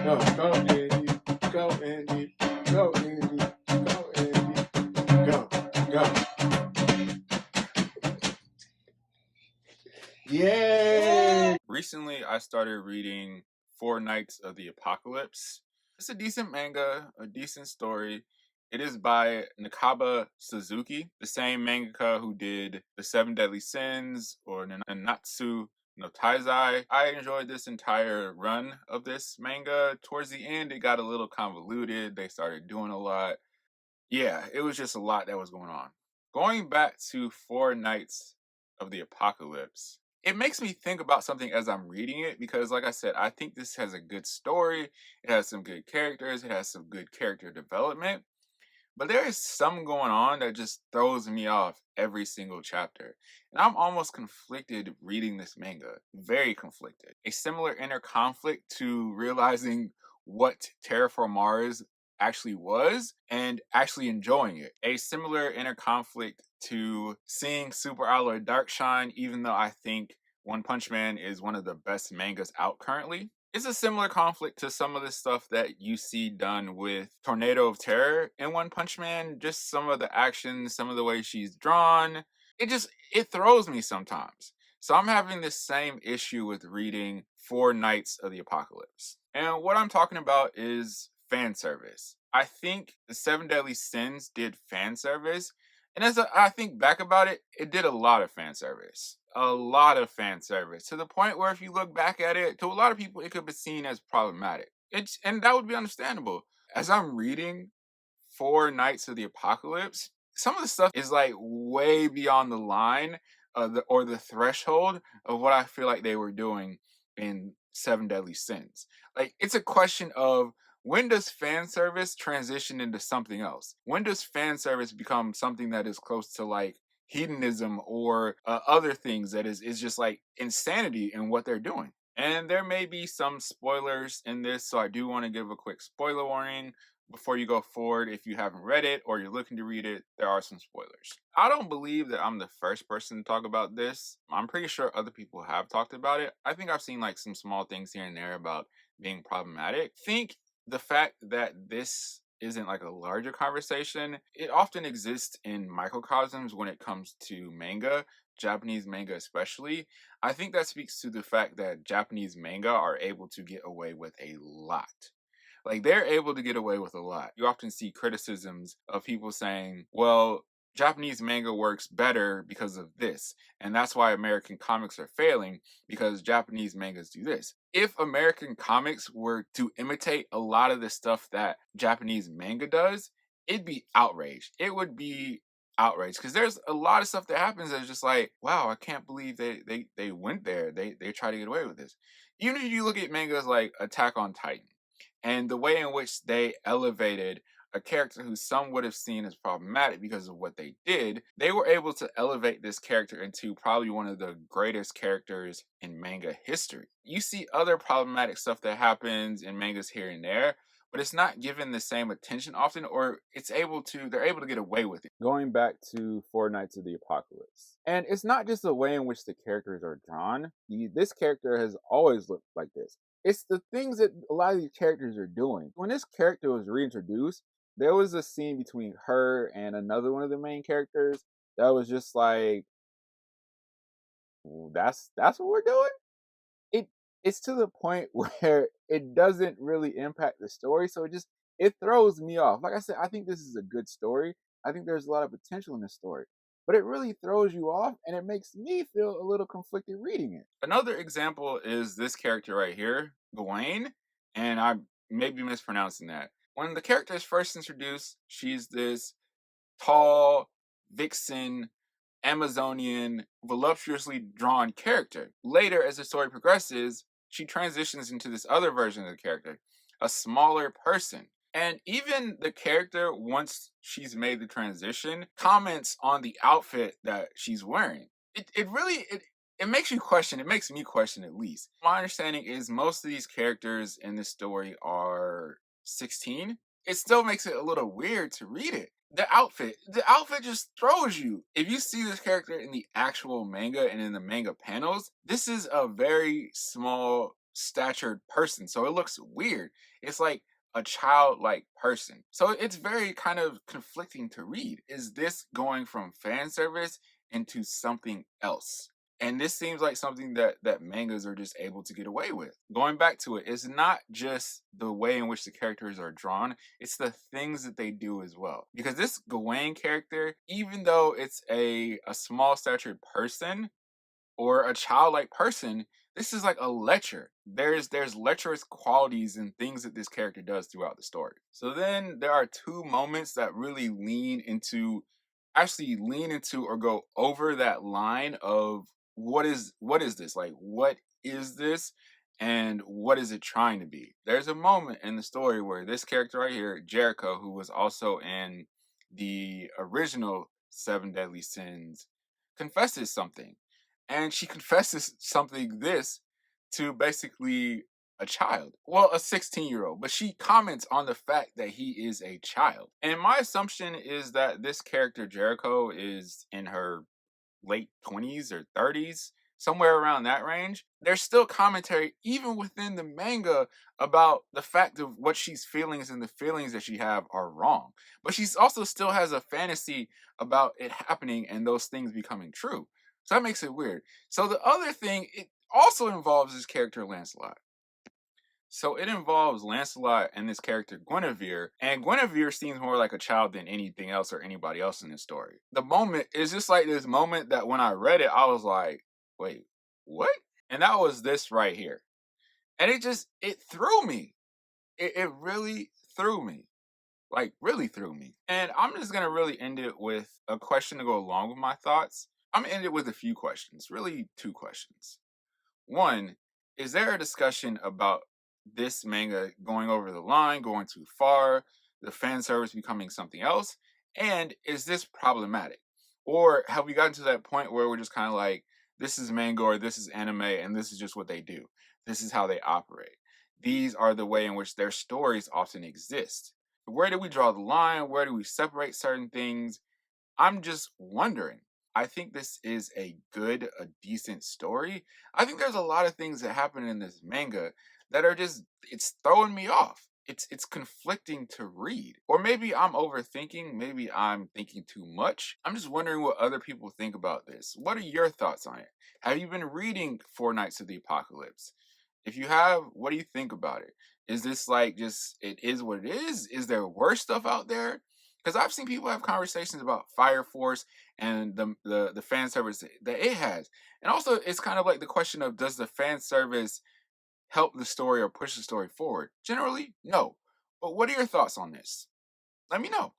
Go, Andy. Go, Andy. Go, Andy. Go, Andy. Go, go. Yay! Recently, I started reading Four Knights of the Apocalypse. It's a decent manga, a decent story. It is by Nakaba Suzuki, the same mangaka who did The Seven Deadly Sins or Nanatsu no Taizai. I enjoyed this entire run of this manga. Towards the end, it got a little convoluted. They started doing a lot. Yeah, it was just a lot that was going on. Going back to Four Knights of the Apocalypse, it makes me think about something as I'm reading it because, like I said, I think this has a good story. It has some good characters. It has some good character development. But there is some going on that just throws me off every single chapter. And I'm almost conflicted reading this manga. Very conflicted. A similar inner conflict to realizing what Terraformars actually was and actually enjoying it. A similar inner conflict to seeing Super Alloy Darkshine, even though I think One Punch Man is one of the best mangas out currently. It's a similar conflict to some of the stuff that you see done with Tornado of Terror in One Punch Man. Just some of the actions, some of the way she's drawn. It throws me sometimes. So I'm having this same issue with reading Four Knights of the Apocalypse. And what I'm talking about is fan service. I think the Seven Deadly Sins did fan service. And as I think back about it, it did a lot of fan service. A lot of fan service. To the point where if you look back at it, to a lot of people, it could be seen as problematic. And that would be understandable. As I'm reading Four Knights of the Apocalypse, some of the stuff is like way beyond the line or the threshold of what I feel like they were doing in Seven Deadly Sins. Like, it's a question of, when does fan service transition into something else? When does fan service become something that is close to like hedonism or other things that is just like insanity in what they're doing? And there may be some spoilers in this, so I do want to give a quick spoiler warning before you go forward. If you haven't read it or you're looking to read it, there are some spoilers. I don't believe that I'm the first person to talk about this. I'm pretty sure other people have talked about it. I think I've seen like some small things here and there about being problematic. Think the fact that this isn't like a larger conversation, it often exists in microcosms when it comes to manga, Japanese manga especially. I think that speaks to the fact that Japanese manga are able to get away with a lot. Like, they're able to get away with a lot. You often see criticisms of people saying, well, Japanese manga works better because of this. And that's why American comics are failing, because Japanese mangas do this. If American comics were to imitate a lot of the stuff that Japanese manga does, it'd be outraged. It would be outraged because there's a lot of stuff that happens that's just like, wow, I can't believe they went there. They try to get away with this. Even if you look at mangas like Attack on Titan, and the way in which they elevated a character who some would have seen as problematic because of what they did, they were able to elevate this character into probably one of the greatest characters in manga history. You see other problematic stuff that happens in mangas here and there, but it's not given the same attention often, or they're able to get away with it. Going back to Four Knights of the Apocalypse. And it's not just the way in which the characters are drawn. This character has always looked like this. It's the things that a lot of these characters are doing. When this character was reintroduced, there was a scene between her and another one of the main characters that was just like, that's what we're doing? It's to the point where it doesn't really impact the story, so it throws me off. Like I said, I think this is a good story. I think there's a lot of potential in this story. But it really throws you off, and it makes me feel a little conflicted reading it. Another example is this character right here, Gawain, and I may be mispronouncing that. When the character is first introduced, she's this tall, vixen, Amazonian, voluptuously drawn character. Later, as the story progresses, she transitions into this other version of the character, a smaller person. And even the character, once she's made the transition, comments on the outfit that she's wearing. It makes you question, it makes me question at least. My understanding is most of these characters in this story are 16. It still makes it a little weird to read it. The outfit just throws you. If you see this character in the actual manga and in the manga panels, this is a very small statured person. So it looks weird. It's like a childlike person. So it's very kind of conflicting to read. Is this going from fan service into something else? And this seems like something that mangas are just able to get away with. Going back to it, it's not just the way in which the characters are drawn, it's the things that they do as well. Because this Gawain character, even though it's a small statured person, or a childlike person, this is like a lecture. There's lecherous qualities and things that this character does throughout the story. So then there are two moments that really lean into or go over that line of what is this? Like what is this? And what is it trying to be? There's a moment in the story where this character right here, Jericho, who was also in the original Seven Deadly Sins, confesses something, and she confesses something this to basically a child. Well, a 16-year-old, but she comments on the fact that he is a child. And my assumption is that this character, Jericho, is in her late 20s or 30s, somewhere around that range. There's still commentary, even within the manga, about the fact of what she's feeling and the feelings that she have are wrong. But she's also still has a fantasy about it happening and those things becoming true. So that makes it weird. So the other thing, it also involves this character Lancelot. So it involves Lancelot and this character Guinevere, and Guinevere seems more like a child than anything else or anybody else in this story. The moment is just like this moment that when I read it, I was like, wait, what? And that was this right here. And it threw me. It really threw me. Like really threw me. And I'm just gonna really end it with a question to go along with my thoughts. I'm gonna end it with a few questions, really two questions. One, is there a discussion about this manga going over the line, going too far, the fan service becoming something else? And is this problematic? Or have we gotten to that point where we're just kind of like, this is manga or this is anime and this is just what they do? This is how they operate. These are the way in which their stories often exist. Where do we draw the line? Where do we separate certain things? I'm just wondering. I think this is a decent story. I think there's a lot of things that happen in this manga that are just it's throwing me off. It's conflicting to read. Or maybe I'm overthinking, maybe I'm thinking too much. I'm just wondering what other people think about this. What are your thoughts on it? Have you been reading Four Nights of the Apocalypse? If you have, what do you think about it? Is this like just it is what it is? Is there worse stuff out there? Because I've seen people have conversations about Fire Force and the fan service that it has. And also it's kind of like the question of does the fan service help the story or push the story forward? Generally, no. But what are your thoughts on this? Let me know.